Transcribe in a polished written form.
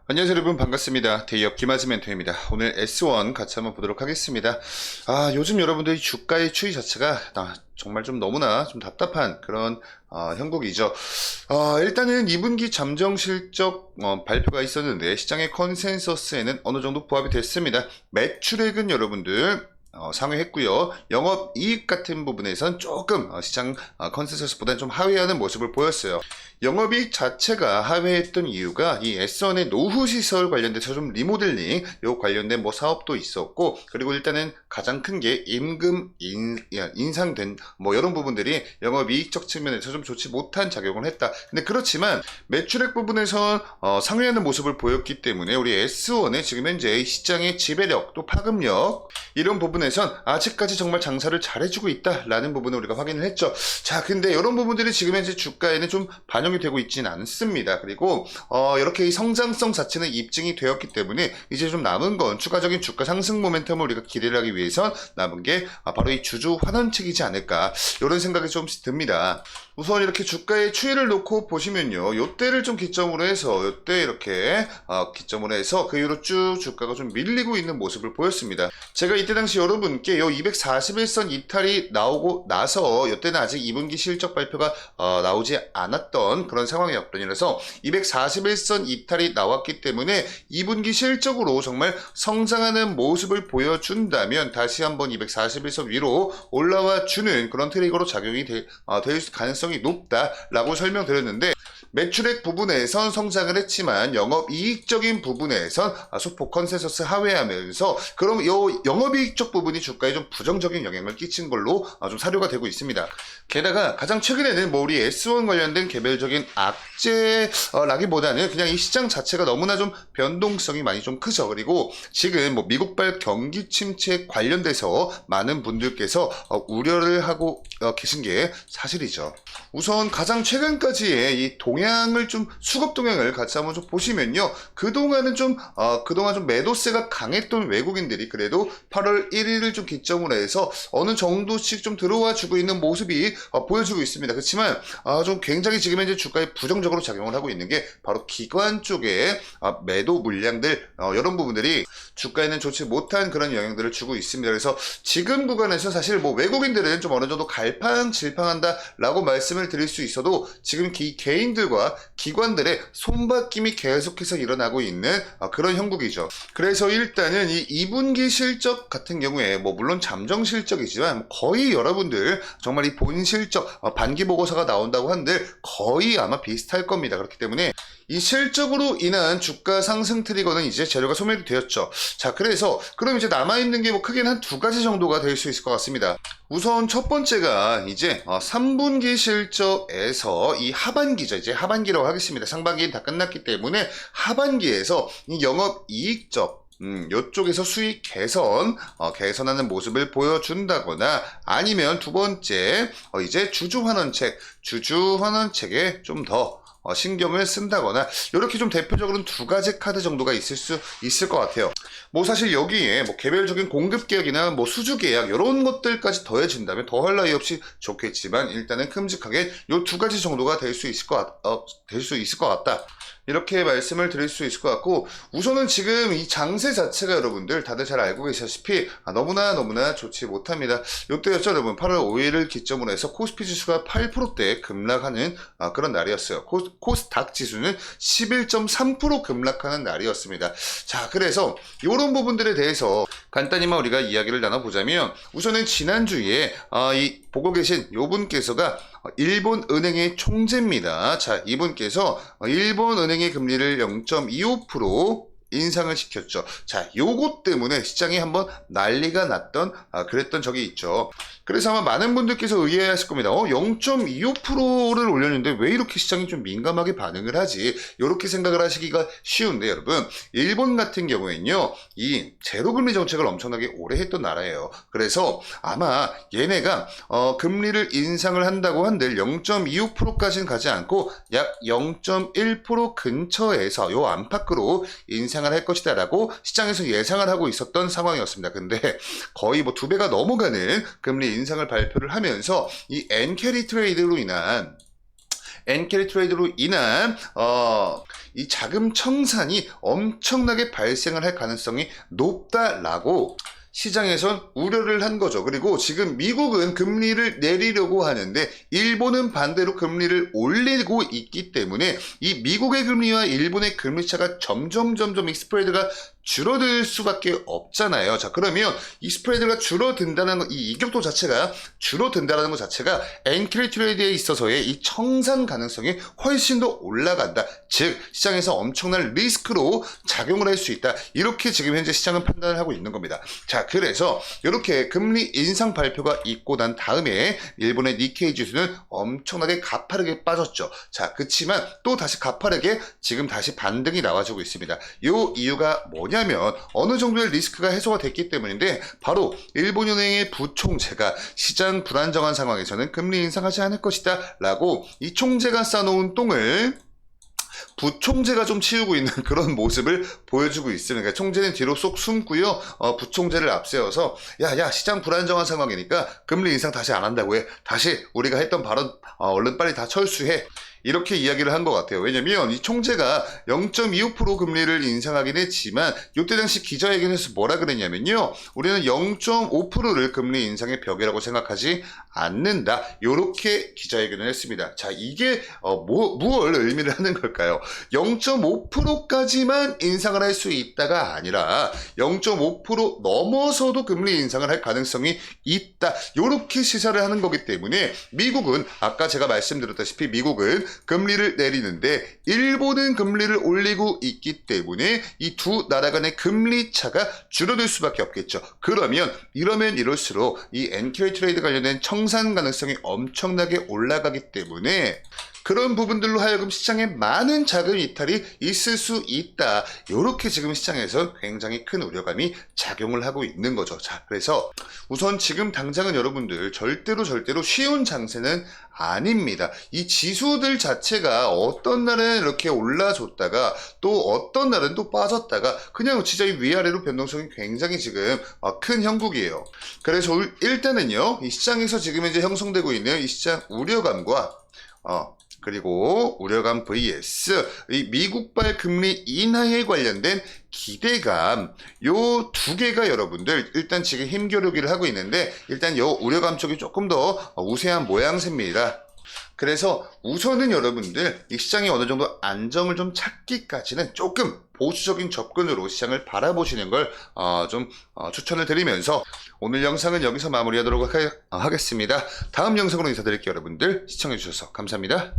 안녕하세요 여러분, 반갑습니다. 대기업 김하지 멘토입니다. 오늘 S1 같이 한번 보도록 하겠습니다. 요즘 여러분들이 주가의 추이 자체가 정말 좀 너무나 좀 답답한 그런 형국이죠. 일단은 2분기 잠정 실적 발표가 있었는데 시장의 컨센서스에는 어느 정도 부합이 됐습니다. 매출액은 여러분들 상회했고요. 영업이익 같은 부분에선 조금 시장 컨센서스보다는 좀 하회하는 모습을 보였어요. 영업이익 자체가 하회했던 이유가 이 S1의 노후시설 관련돼서 좀 리모델링 요 관련된 뭐 사업도 있었고, 그리고 일단은 가장 큰 게 임금 인상된 뭐 이런 부분들이 영업이익적 측면에서 좀 좋지 못한 작용을 했다. 근데 그렇지만 매출액 부분에선 상회하는 모습을 보였기 때문에 우리 S1의 지금 현재 시장의 지배력 또 파급력 이런 부분에선 아직까지 정말 장사를 잘해주고 있다라는 부분을 우리가 확인을 했죠. 자, 근데 이런 부분들이 지금 현재 주가에는 좀 반영이 되고 있지는 않습니다. 그리고 이렇게 이 성장성 자체는 입증이 되었기 때문에 이제 좀 남은 건 추가적인 주가 상승 모멘텀을 우리가 기대를 하기 위해선 남은 게 바로 이 주주 환원책이지 않을까, 이런 생각이 좀 듭니다. 우선 이렇게 주가의 추이를 놓고 보시면요, 요때를 좀 기점으로 해서 요때 이렇게 기점으로 해서 그 이후로 쭉 주가가 좀 밀리고 있는 모습을 보였습니다. 제가 이때 당시 여러분께 요 241선 이탈이 나오고 나서 요때는 아직 2분기 실적 발표가 나오지 않았던 그런 상황이었더니라서 241선 이탈이 나왔기 때문에 2분기 실적으로 정말 성장하는 모습을 보여준다면 다시 한번 241선 위로 올라와 주는 그런 트리거로 작용이 될 가능성이 높다라고 설명드렸는데, 매출액 부분에선 성장을 했지만 영업이익적인 부분에선 소폭 컨센서스 하회하면서 그럼 이 영업이익적 부분이 주가에 좀 부정적인 영향을 끼친 걸로 좀 사료가 되고 있습니다. 게다가 가장 최근에는 뭐 우리 S1 관련된 개별적인 악재라기보다는 그냥 이 시장 자체가 너무나 좀 변동성이 많이 좀 크죠. 그리고 지금 뭐 미국발 경기 침체 관련돼서 많은 분들께서 우려를 하고 계신 게 사실이죠. 우선 가장 최근까지의 이 동향을 좀 수급 동향을 같이 한번 좀 보시면요, 그동안 좀 매도세가 강했던 외국인들이 그래도 8월 1일을 좀 기점으로 해서 어느 정도씩 좀 들어와 주고 있는 모습이 보여주고 있습니다. 그렇지만 좀 굉장히 지금 현재 주가에 부정적으로 작용을 하고 있는 게 바로 기관 쪽의 매도 물량들, 이런 부분들이 주가에는 좋지 못한 그런 영향들을 주고 있습니다. 그래서 지금 구간에서 사실 뭐 외국인들은 좀 어느 정도 갈팡질팡한다라고 말씀을 드릴 수 있어도 지금 개인들과 기관들의 손바뀜이 계속해서 일어나고 있는 그런 형국이죠. 그래서 일단은 이 2분기 실적 같은 경우에 뭐 물론 잠정 실적이지만 거의 여러분들 정말 이 본 실적 반기 보고서가 나온다고 한들 거의 아마 비슷할 겁니다. 그렇기 때문에 이 실적으로 인한 주가 상승 트리거는 이제 재료가 소멸이 되었죠. 자, 그래서 그럼 이제 남아있는 게 뭐 크게는 한 두 가지 정도가 될 수 있을 것 같습니다. 우선 첫 번째가 이제 3분기 실적에서 이 하반기죠. 이제 하반기라고 하겠습니다. 상반기는 다 끝났기 때문에 하반기에서 이 영업이익적 요쪽에서 수익 개선하는 모습을 보여준다거나, 아니면 두 번째, 이제 주주환원책에 좀 더 신경을 쓴다거나, 이렇게 좀 대표적으로는 두 가지 카드 정도가 있을 수 있을 것 같아요. 뭐 사실 여기에 뭐 개별적인 공급 계약이나 뭐 수주 계약 이런 것들까지 더해진다면 더할 나위 없이 좋겠지만, 일단은 큼직하게 요 두 가지 정도가 될 수 있을 것 같다. 이렇게 말씀을 드릴 수 있을 것 같고, 우선은 지금 이 장세 자체가 여러분들 다들 잘 알고 계시다시피 너무나 좋지 못합니다. 요때였죠 여러분. 8월 5일을 기점으로 해서 코스피 지수가 8%대 급락하는 그런 날이었어요. 코스닥 지수는 11.3% 급락하는 날이었습니다. 자, 그래서 이런 부분들에 대해서 간단히만 우리가 이야기를 나눠보자면, 우선은 지난주에 이 보고 계신 요분께서가 일본은행의 총재입니다. 자, 이분께서 일본은행의 금리를 0.25% 인상을 시켰죠. 자, 요것 때문에 시장이 한번 난리가 났던 그랬던 적이 있죠. 그래서 아마 많은 분들께서 의아해하실 겁니다. 0.25%를 올렸는데 왜 이렇게 시장이 좀 민감하게 반응을 하지? 이렇게 생각을 하시기가 쉬운데, 여러분, 일본 같은 경우에는요, 이 제로금리 정책을 엄청나게 오래 했던 나라예요. 그래서 아마 얘네가 금리를 인상을 한다고 한들 0.25%까지는 가지 않고 약 0.1% 근처에서 요 안팎으로 인상을 할 것이다 라고 시장에서 예상을 하고 있었던 상황이었습니다. 근데 거의 뭐 2배가 넘어가는 금리 인상을 발표를 하면서 이 엔캐리 트레이드로 인한 이 자금 청산이 엄청나게 발생을 할 가능성이 높다라고 시장에선 우려를 한 거죠. 그리고 지금 미국은 금리를 내리려고 하는데 일본은 반대로 금리를 올리고 있기 때문에 이 미국의 금리와 일본의 금리 차가 점점 이 스프레드가 줄어들 수밖에 없잖아요. 자, 그러면 이 스프레드가 줄어든다는 이 이격도 자체가 줄어든다는 것 자체가 엔크리 트레이드에 있어서의 이 청산 가능성이 훨씬 더 올라간다. 즉 시장에서 엄청난 리스크로 작용을 할 수 있다. 이렇게 지금 현재 시장은 판단을 하고 있는 겁니다. 자, 그래서 이렇게 금리 인상 발표가 있고 난 다음에 일본의 니케이 지수는 엄청나게 가파르게 빠졌죠. 자, 그치만 또 다시 가파르게 지금 다시 반등이 나와주고 있습니다. 이 이유가 뭐냐면 어느 정도의 리스크가 해소가 됐기 때문인데 바로 일본은행의 부총재가 시장 불안정한 상황에서는 금리 인상하지 않을 것이다 라고 이 총재가 쌓아놓은 똥을 부총재가 좀 치우고 있는 그런 모습을 보여주고 있습니다. 그러니까 총재는 뒤로 쏙 숨고요. 부총재를 앞세워서 야 시장 불안정한 상황이니까 금리 인상 다시 안 한다고 해. 다시 우리가 했던 발언 얼른 빨리 다 철수해. 이렇게 이야기를 한 것 같아요. 왜냐면 이 총재가 0.25% 금리를 인상하긴 했지만 이때 당시 기자회견에서 뭐라 그랬냐면요. 우리는 0.5%를 금리 인상의 벽이라고 생각하지 않는다. 이렇게 기자회견을 했습니다. 자, 이게 무얼 의미를 하는 걸까요? 0.5%까지만 인상을 할 수 있다가 아니라 0.5% 넘어서도 금리 인상을 할 가능성이 있다. 이렇게 시사를 하는 거기 때문에 미국은 아까 제가 말씀드렸다시피 미국은 금리를 내리는데 일본은 금리를 올리고 있기 때문에 이 두 나라 간의 금리 차가 줄어들 수밖에 없겠죠. 그러면 이러면 이럴수록 이 엔큐레이 트레이드 관련된 청산 가능성이 엄청나게 올라가기 때문에 그런 부분들로 하여금 시장에 많은 자금 이탈이 있을 수 있다. 이렇게 지금 시장에서 굉장히 큰 우려감이 작용을 하고 있는 거죠. 자, 그래서 우선 지금 당장은 여러분들 절대로 쉬운 장세는 아닙니다. 이 지수들 자체가 어떤 날은 이렇게 올라줬다가 또 어떤 날은 또 빠졌다가 그냥 진짜 이 위아래로 변동성이 굉장히 지금 큰 형국이에요. 그래서 일단은요, 이 시장에서 지금 현재 형성되고 있는 이 시장 우려감과 그리고 우려감 vs 이 미국발 금리 인하에 관련된 기대감, 요 두 개가 여러분들 일단 지금 힘겨루기를 하고 있는데 일단 요 우려감 쪽이 조금 더 우세한 모양새입니다. 그래서 우선은 여러분들 이 시장이 어느 정도 안정을 좀 찾기까지는 조금 보수적인 접근으로 시장을 바라보시는 걸 좀 추천을 드리면서 오늘 영상은 여기서 마무리하도록 하겠습니다. 다음 영상으로 인사드릴게요. 여러분들 시청해주셔서 감사합니다.